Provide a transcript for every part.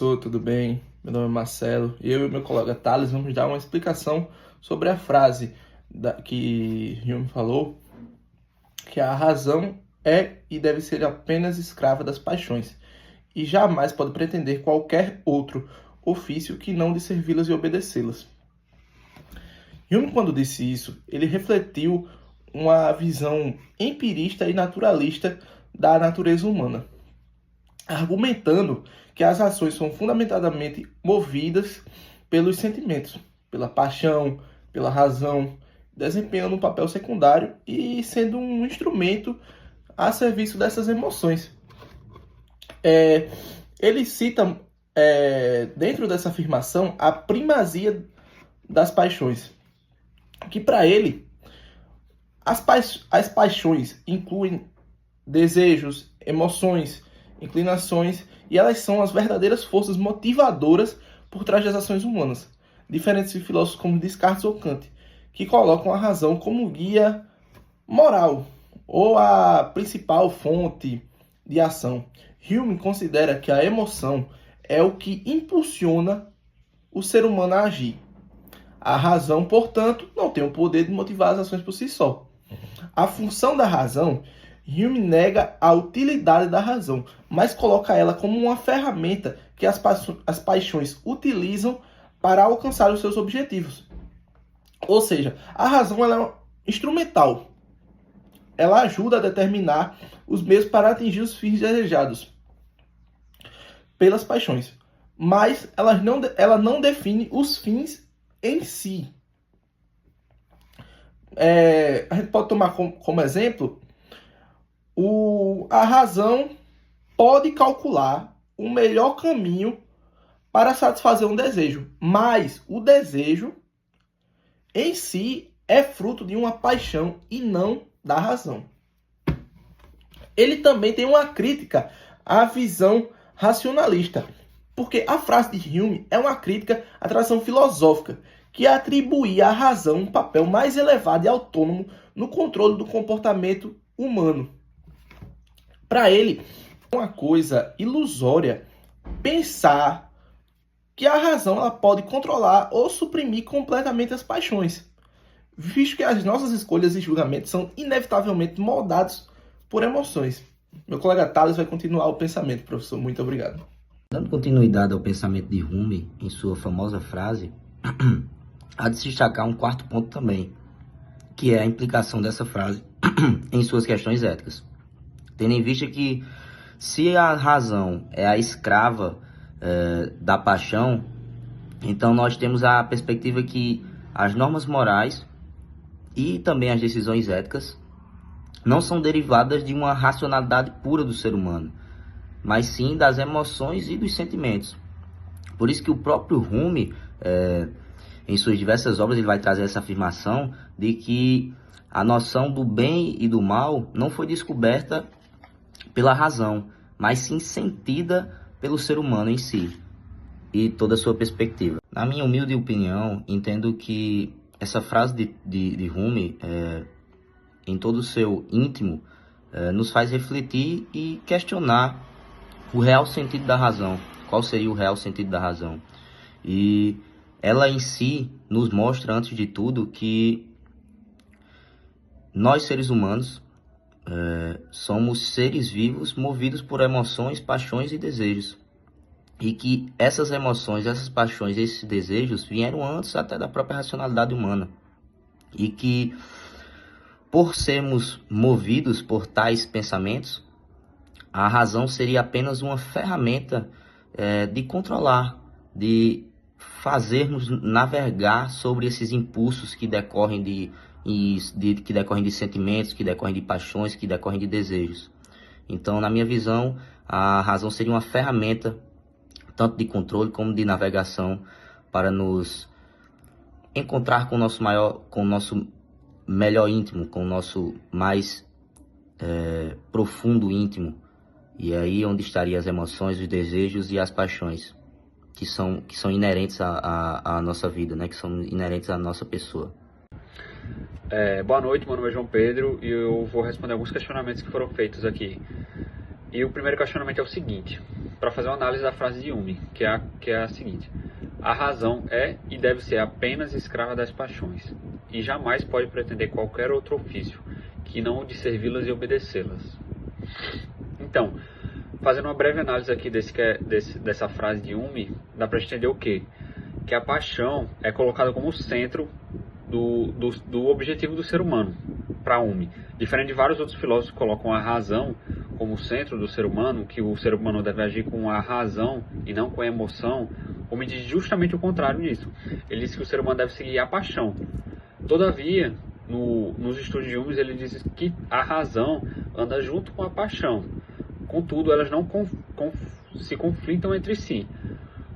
Tudo bem? Meu nome é Marcelo e eu e meu colega Thales vamos dar uma explicação sobre a frase que Hume falou, que a razão é e deve ser apenas escrava das paixões e jamais pode pretender qualquer outro ofício que não de servi-las e obedecê-las. Hume, quando disse isso, ele refletiu uma visão empirista e naturalista da natureza humana, argumentando que as ações são fundamentadamente movidas pelos sentimentos, pela paixão, pela razão, desempenhando um papel secundário e sendo um instrumento a serviço dessas emoções. Ele cita, dentro dessa afirmação, a primazia das paixões, que para ele, as paixões incluem desejos, emoções, inclinações, e elas são as verdadeiras forças motivadoras por trás das ações humanas, diferentes de filósofos como Descartes ou Kant, que colocam a razão como guia moral ou a principal fonte de ação. Hume considera que a emoção é o que impulsiona o ser humano a agir. A razão, portanto, não tem o poder de motivar as ações por si só. A função da razão, Hume nega a utilidade da razão, mas coloca ela como uma ferramenta que as paixões utilizam para alcançar os seus objetivos. Ou seja, a razão ela é instrumental. Ela ajuda a determinar os meios para atingir os fins desejados pelas paixões, mas ela não define os fins em si. A gente pode tomar como exemplo, a razão pode calcular o melhor caminho para satisfazer um desejo, mas o desejo em si é fruto de uma paixão e não da razão. Ele também tem uma crítica à visão racionalista, porque a frase de Hume é uma crítica à tradição filosófica, que atribuía à razão um papel mais elevado e autônomo no controle do comportamento humano. Para ele, é uma coisa ilusória pensar que a razão ela pode controlar ou suprimir completamente as paixões, visto que as nossas escolhas e julgamentos são inevitavelmente moldados por emoções. Meu colega Thales vai continuar o pensamento, professor. Muito obrigado. Dando continuidade ao pensamento de Hume, em sua famosa frase, há de se destacar um quarto ponto também, que é a implicação dessa frase em suas questões éticas. Tendo em vista que, se a razão é a escrava da paixão, então nós temos a perspectiva que as normas morais e também as decisões éticas não são derivadas de uma racionalidade pura do ser humano, mas sim das emoções e dos sentimentos. Por isso que o próprio Hume, em suas diversas obras, ele vai trazer essa afirmação de que a noção do bem e do mal não foi descoberta pela razão, mas sim sentida pelo ser humano em si e toda a sua perspectiva. Na minha humilde opinião, entendo que essa frase de Hume, em todo o seu íntimo, nos faz refletir e questionar o real sentido da razão. Qual seria o real sentido da razão? E ela em si nos mostra, antes de tudo, que nós, seres humanos, somos seres vivos movidos por emoções, paixões e desejos. E que essas emoções, essas paixões, esses desejos vieram antes até da própria racionalidade humana. E que, por sermos movidos por tais pensamentos, a razão seria apenas uma ferramenta de controlar, de fazermos navegar sobre esses impulsos que decorrem que decorrem de sentimentos, que decorrem de paixões, que decorrem de desejos. Então, na minha visão, a razão seria uma ferramenta tanto de controle como de navegação para nos encontrar com o nosso melhor íntimo, com o nosso mais profundo íntimo. E é aí onde estariam as emoções, os desejos e as paixões, que são inerentes à nossa vida, né? Que são inerentes à nossa pessoa. Boa noite, meu nome é João Pedro e eu vou responder alguns questionamentos que foram feitos aqui. E o primeiro questionamento é o seguinte: para fazer uma análise da frase de Hume, que é a seguinte: a razão é e deve ser apenas escrava das paixões, e jamais pode pretender qualquer outro ofício, que não o de servi-las e obedecê-las. Então, fazendo uma breve análise aqui dessa frase de Hume, dá para entender o quê? Que a paixão é colocada como o centro do objetivo do ser humano, para Hume. Diferente de vários outros filósofos que colocam a razão como o centro do ser humano, que o ser humano deve agir com a razão e não com a emoção, Hume diz justamente o contrário disso. Ele diz que o ser humano deve seguir a paixão. Todavia, nos estudos de Hume, ele diz que a razão anda junto com a paixão. Contudo, elas não se conflitam entre si.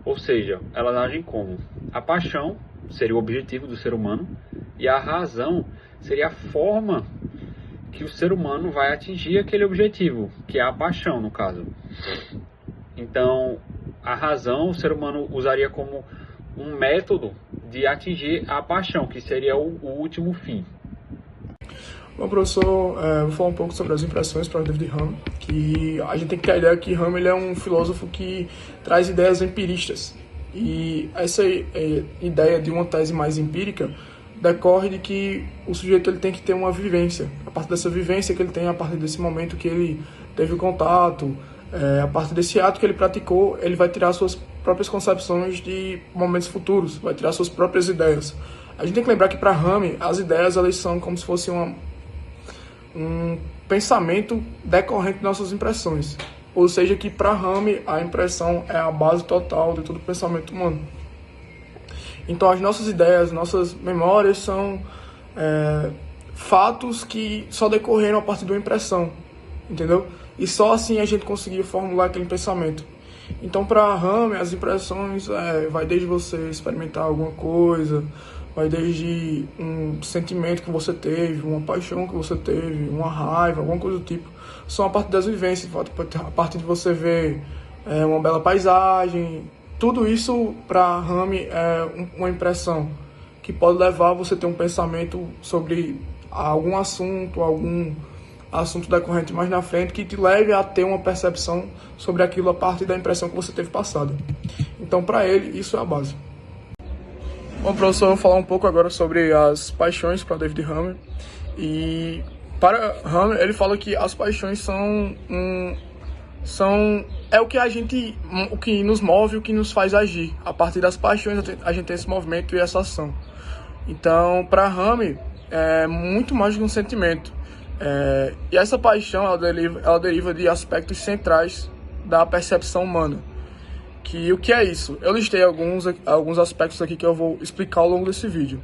Ou seja, elas agem como a paixão seria o objetivo do ser humano e a razão seria a forma que o ser humano vai atingir aquele objetivo, que é a paixão, no caso. Então, a razão o ser humano usaria como um método de atingir a paixão, que seria o último fim. Bom, professor, vou falar um pouco sobre as impressões para David Hume, que a gente tem que ter a ideia que Hume ele é um filósofo que traz ideias empiristas. E essa ideia de uma tese mais empírica decorre de que o sujeito ele tem que ter uma vivência. A partir dessa vivência que ele tem, a partir desse momento que ele teve o contato, a partir desse ato que ele praticou, ele vai tirar suas próprias concepções de momentos futuros, vai tirar suas próprias ideias. A gente tem que lembrar que para Hume as ideias elas são como se fosse um pensamento decorrente de nossas impressões. Ou seja, que para Hume a impressão é a base total de todo o pensamento humano. Então as nossas ideias, nossas memórias são fatos que só decorreram a partir de uma impressão, entendeu? E só assim a gente conseguia formular aquele pensamento. Então para Hume as impressões vai desde você experimentar alguma coisa, vai desde um sentimento que você teve, uma paixão que você teve, uma raiva, alguma coisa do tipo. São a partir das vivências, a partir de você ver uma bela paisagem. Tudo isso, para Hume, é uma impressão que pode levar você a ter um pensamento sobre algum assunto decorrente mais na frente, que te leve a ter uma percepção sobre aquilo a partir da impressão que você teve passada. Então, para ele, isso é a base. Bom, professor, eu vou falar um pouco agora sobre as paixões para David Hume. E para Hume, ele fala que as paixões são o que nos move, o que nos faz agir. A partir das paixões a gente tem esse movimento e essa ação. Então, para Hume, é muito mais do que um sentimento. E essa paixão ela deriva de aspectos centrais da percepção humana. Que o que é isso? Eu listei alguns aspectos aqui que eu vou explicar ao longo desse vídeo.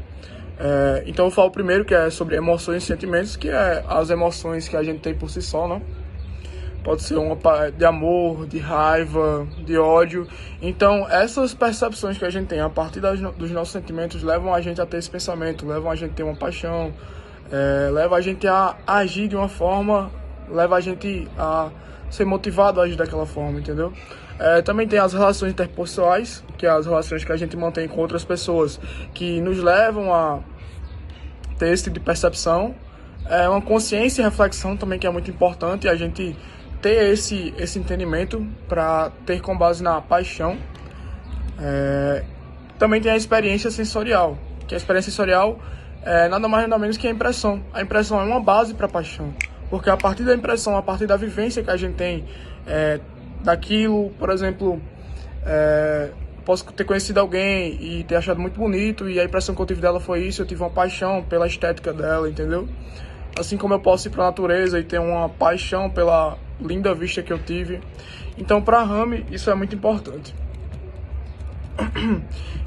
Então eu falo primeiro que é sobre emoções e sentimentos, que é as emoções que a gente tem por si só, né? Pode ser uma de amor, de raiva, de ódio. Então essas percepções que a gente tem a partir dos nossos sentimentos levam a gente a ter esse pensamento, levam a gente a ter uma paixão, leva a gente a agir de uma forma, leva a gente a ser motivado a agir daquela forma, entendeu? Também tem as relações interpessoais, que é as relações que a gente mantém com outras pessoas, que nos levam a ter esse tipo de percepção. Uma consciência e reflexão também, que é muito importante, a gente ter esse entendimento para ter com base na paixão. Também tem a experiência sensorial, que a experiência sensorial é nada mais nada menos que a impressão. A impressão é uma base para a paixão, porque a partir da impressão, a partir da vivência que a gente tem daquilo, por exemplo, posso ter conhecido alguém e ter achado muito bonito, e a impressão que eu tive dela foi isso, eu tive uma paixão pela estética dela, entendeu? Assim como eu posso ir para a natureza e ter uma paixão pela linda vista que eu tive. Então, para Hume, isso é muito importante.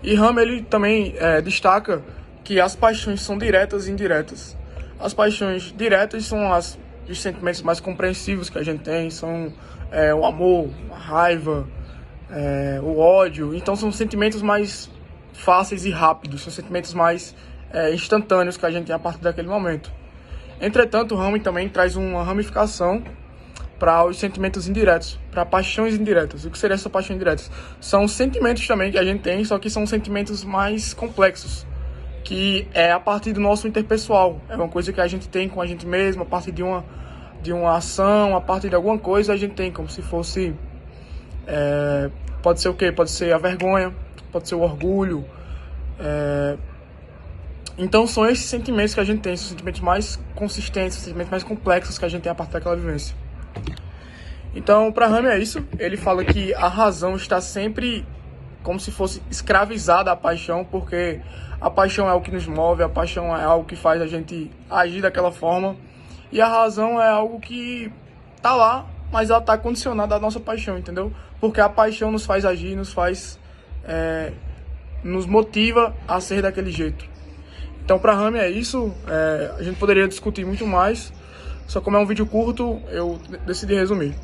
E Hume, ele também destaca que as paixões são diretas e indiretas. As paixões diretas são os sentimentos mais compreensivos que a gente tem, são o amor, a raiva, o ódio. Então são sentimentos mais fáceis e rápidos, são sentimentos mais instantâneos que a gente tem a partir daquele momento. Entretanto, Hume também traz uma ramificação para os sentimentos indiretos, para paixões indiretas. O que seria essa paixão indireta? São sentimentos também que a gente tem, só que são sentimentos mais complexos, que é a partir do nosso interpessoal. É uma coisa que a gente tem com a gente mesmo, a partir de uma ação, a partir de alguma coisa a gente tem, como se fosse Pode ser o quê? Pode ser a vergonha, pode ser o orgulho. Então são esses sentimentos que a gente tem, são sentimentos mais consistentes, sentimentos mais complexos que a gente tem a partir daquela vivência. Então, para Rami é isso. Ele fala que a razão está sempre como se fosse escravizada à paixão, porque a paixão é o que nos move, a paixão é algo que faz a gente agir daquela forma, e a razão é algo que tá lá, mas ela tá condicionada à nossa paixão, entendeu? Porque a paixão nos faz agir, nos motiva a ser daquele jeito. Então, para Rami é isso. A gente poderia discutir muito mais, só como é um vídeo curto, eu decidi resumir.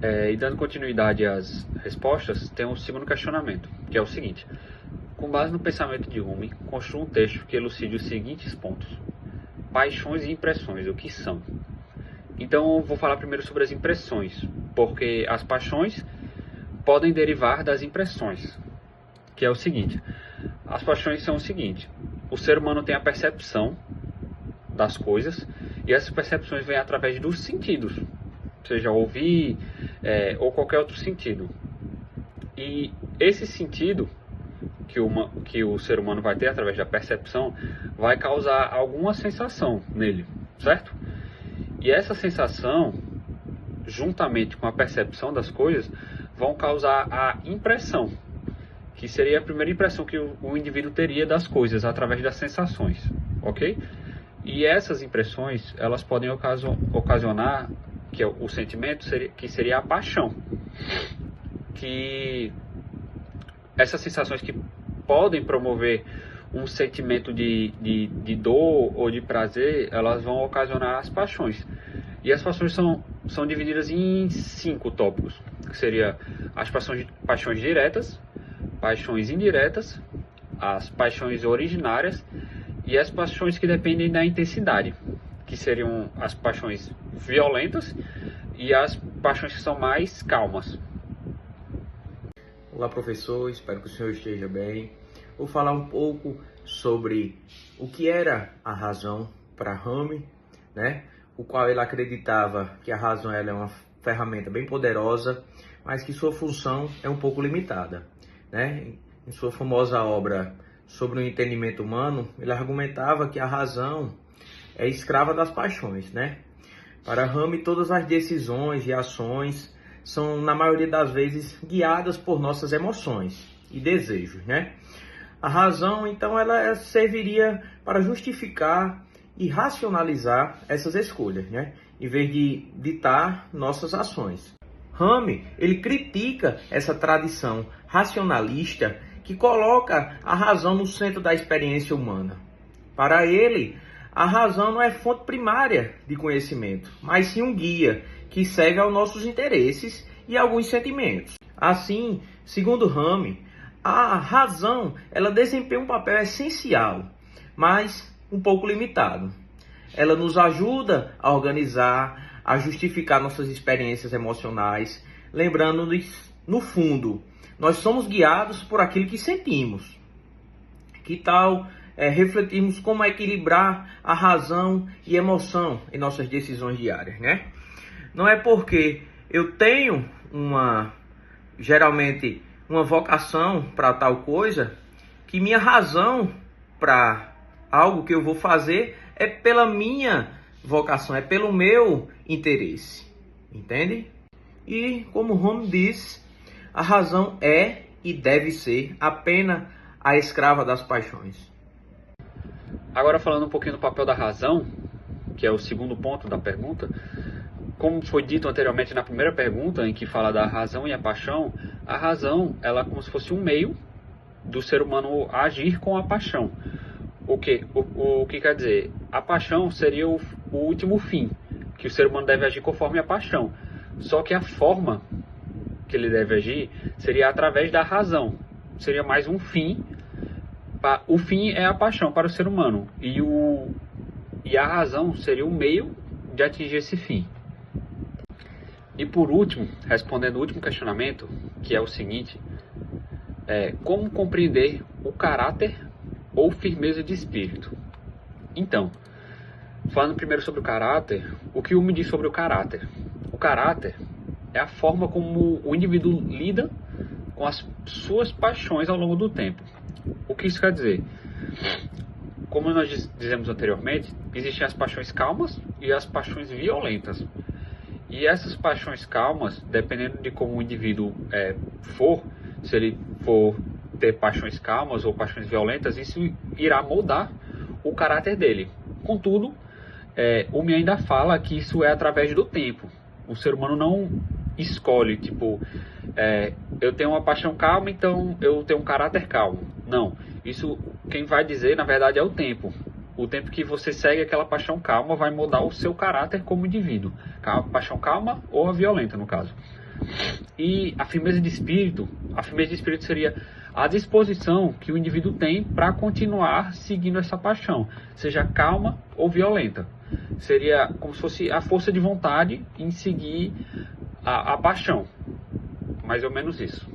E dando continuidade às respostas, tem um segundo questionamento, que é o seguinte: com base no pensamento de Rumi, construa um texto que elucide os seguintes pontos: paixões e impressões, o que são? Então, eu vou falar primeiro sobre as impressões, porque as paixões podem derivar das impressões, que é o seguinte: as paixões são o seguinte: o ser humano tem a percepção das coisas, e essas percepções vêm através dos sentidos, seja ouvir ou qualquer outro sentido. E esse sentido que o ser humano vai ter através da percepção vai causar alguma sensação nele, certo? E essa sensação, juntamente com a percepção das coisas, vão causar a impressão, que seria a primeira impressão que o indivíduo teria das coisas através das sensações, ok? E essas impressões, elas podem ocasionar que o sentimento que seria a paixão, que essas sensações que podem promover um sentimento de dor ou de prazer, elas vão ocasionar as paixões. E as paixões são divididas em 5 tópicos, que seria as paixões diretas, paixões indiretas, as paixões originárias e as paixões que dependem da intensidade, que seriam as paixões violentas e as paixões que são mais calmas. Olá, professor, espero que o senhor esteja bem. Vou falar um pouco sobre o que era a razão para Rami, né? O qual ele acreditava que a razão ela é uma ferramenta bem poderosa, mas que sua função é um pouco limitada, né? Em sua famosa obra Sobre o Entendimento Humano, ele argumentava que a razão é escrava das paixões, né? Para Rami, todas as decisões e ações são, na maioria das vezes, guiadas por nossas emoções e desejos, né? A razão, então, ela serviria para justificar e racionalizar essas escolhas, né? Em vez de ditar nossas ações. Rami, ele critica essa tradição racionalista que coloca a razão no centro da experiência humana. Para ele, a razão não é fonte primária de conhecimento, mas sim um guia que segue aos nossos interesses e alguns sentimentos. Assim, segundo Rami, a razão ela desempenha um papel essencial, mas um pouco limitado. Ela nos ajuda a organizar, a justificar nossas experiências emocionais, lembrando-nos, no fundo, nós somos guiados por aquilo que sentimos. Que tal refletirmos como equilibrar a razão e emoção em nossas decisões diárias, né? Não é porque eu tenho geralmente uma vocação para tal coisa, que minha razão para algo que eu vou fazer é pela minha vocação, é pelo meu interesse, entende? E como Rami diz, a razão é e deve ser apenas a escrava das paixões. Agora, falando um pouquinho do papel da razão, que é o segundo ponto da pergunta, como foi dito anteriormente na primeira pergunta, em que fala da razão e a paixão, a razão ela é como se fosse um meio do ser humano agir com a paixão. O que quer dizer? A paixão seria o último fim, que o ser humano deve agir conforme a paixão. Só que a forma que ele deve agir seria através da razão. Seria mais um fim. O fim é a paixão para o ser humano. E a razão seria o meio de atingir esse fim. E por último, respondendo o último questionamento, que é o seguinte: como compreender o caráter ou firmeza de espírito? Então, falando primeiro sobre o caráter, o que Hume diz sobre o caráter? O caráter é a forma como o indivíduo lida com as suas paixões ao longo do tempo. O que isso quer dizer? Como nós dizemos anteriormente, existem as paixões calmas e as paixões violentas. E essas paixões calmas, dependendo de como o indivíduo for, se ele for ter paixões calmas ou paixões violentas, isso irá moldar o caráter dele. Contudo, o Me ainda fala que isso é através do tempo. O ser humano não escolhe, tipo, eu tenho uma paixão calma, então eu tenho um caráter calmo. Não, isso quem vai dizer, na verdade, é o tempo. O tempo que você segue aquela paixão calma vai mudar o seu caráter como indivíduo. A paixão calma ou a violenta, no caso. E a firmeza de espírito seria a disposição que o indivíduo tem para continuar seguindo essa paixão, seja calma ou violenta. Seria como se fosse a força de vontade em seguir a paixão. Mais ou menos isso.